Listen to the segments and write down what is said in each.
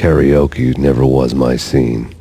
Karaoke never was my scene.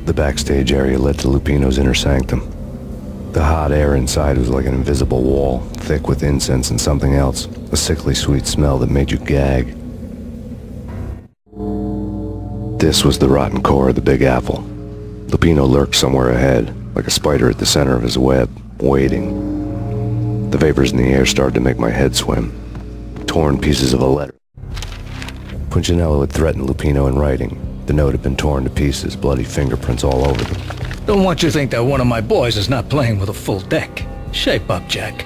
The backstage area led to Lupino's inner sanctum. The hot air inside was like an invisible wall, thick with incense and something else, a sickly sweet smell that made you gag. This was the rotten core of the Big Apple. Lupino lurked somewhere ahead, like a spider at the center of his web, waiting. The vapors in the air started to make my head swim. Torn pieces of a letter. Punchinello had threatened Lupino in writing. The note had been torn to pieces, bloody fingerprints all over them. Don't want you to think that one of my boys is not playing with a full deck. Shape up, Jack.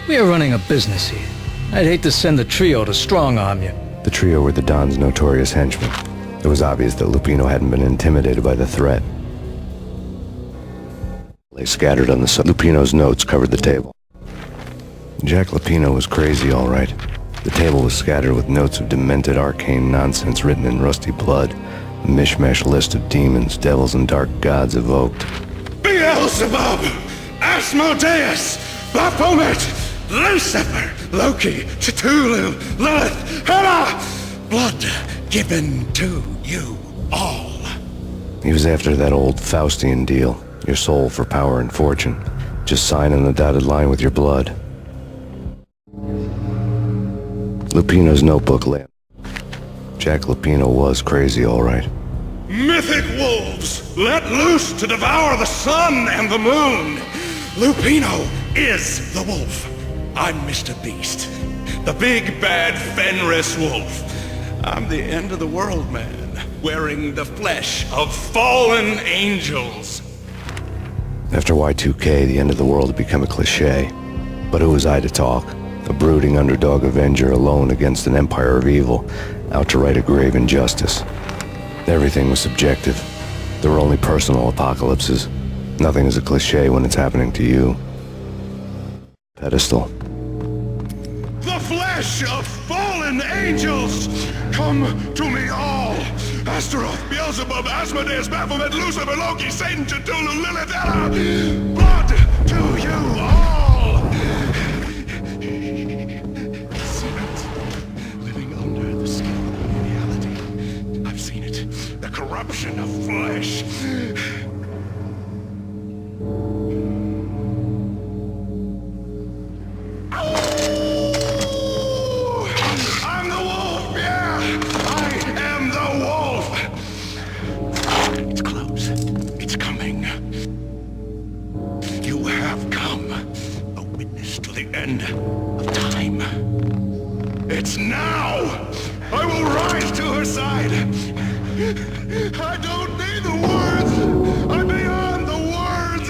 We are running a business here. I'd hate to send the trio to strong-arm you. The trio were the Don's notorious henchmen. It was obvious that Lupino hadn't been intimidated by the threat. They scattered on the sun. Lupino's notes covered the table. Jack Lupino was crazy, all right. The table was scattered with notes of demented arcane nonsense written in rusty blood. A mishmash list of demons, devils, and dark gods evoked. Beelzebub! Asmodeus! Baphomet! Lucifer! Loki! Cthulhu! Lilith! Hela! Blood given to you all. He was after that old Faustian deal. Your soul for power and fortune. Just sign on the dotted line with your blood. Lupino's notebook lay. Jack Lupino was crazy, all right. Mythic wolves, let loose to devour the sun and the moon. Lupino is the wolf. I'm Mr. Beast, the big bad Fenris wolf. I'm the end of the world man, wearing the flesh of fallen angels. After Y2K, the end of the world had become a cliché. But who was I to talk? A brooding underdog avenger alone against an empire of evil, out to right a grave injustice. Everything was subjective. There were only personal apocalypses. Nothing is a cliché when it's happening to you. Pedestal. The flesh of fallen angels! Come to me all! Astaroth, Beelzebub, Asmodeus, Baphomet, Lucifer, Loki, Satan, Cthulhu, Lilith, Hela! Blood to you all! Secret, living under the skin of reality. I've seen it. The corruption of flesh. I'm the wolf, yeah! I am the wolf! It's close. It's coming. You have come, a witness to the end of time. It's now! I will rise to her side! I don't need the words! I'm beyond the words!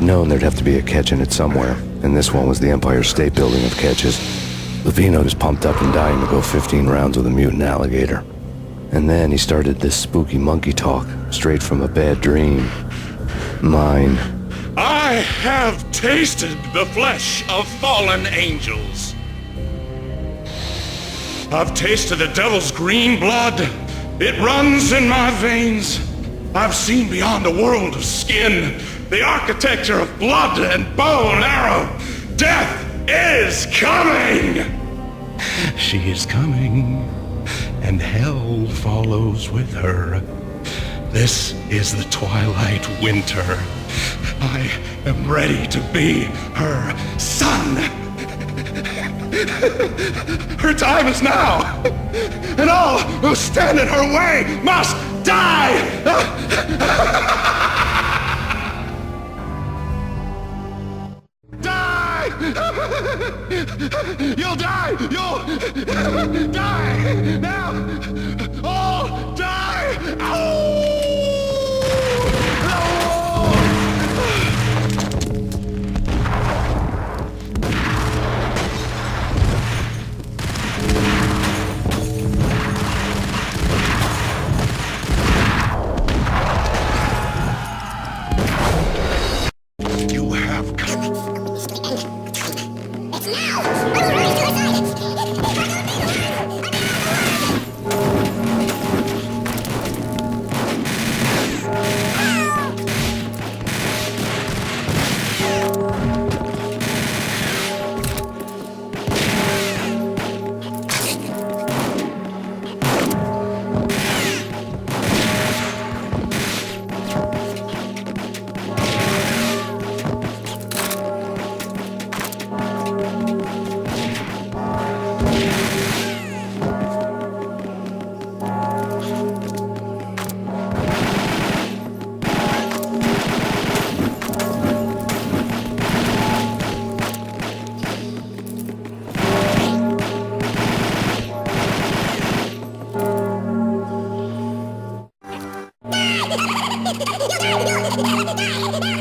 known there'd have to be a catch in it somewhere, and this one was the Empire State Building of catches. Lupino was pumped up and dying to go 15 rounds with a mutant alligator. And then he started this spooky monkey talk, straight from a bad dream. Mine. I have tasted the flesh of fallen angels. I've tasted the devil's green blood. It runs in my veins. I've seen beyond a world of skin, the architecture of blood and bow and arrow. Death is coming! She is coming, and hell follows with her. This is the twilight winter. I am ready to be her son. Her time is now, and all who stand in her way must die! Die! You'll die! You'll die! Now! All die! Ow! You have come. It's now! I will rise to die!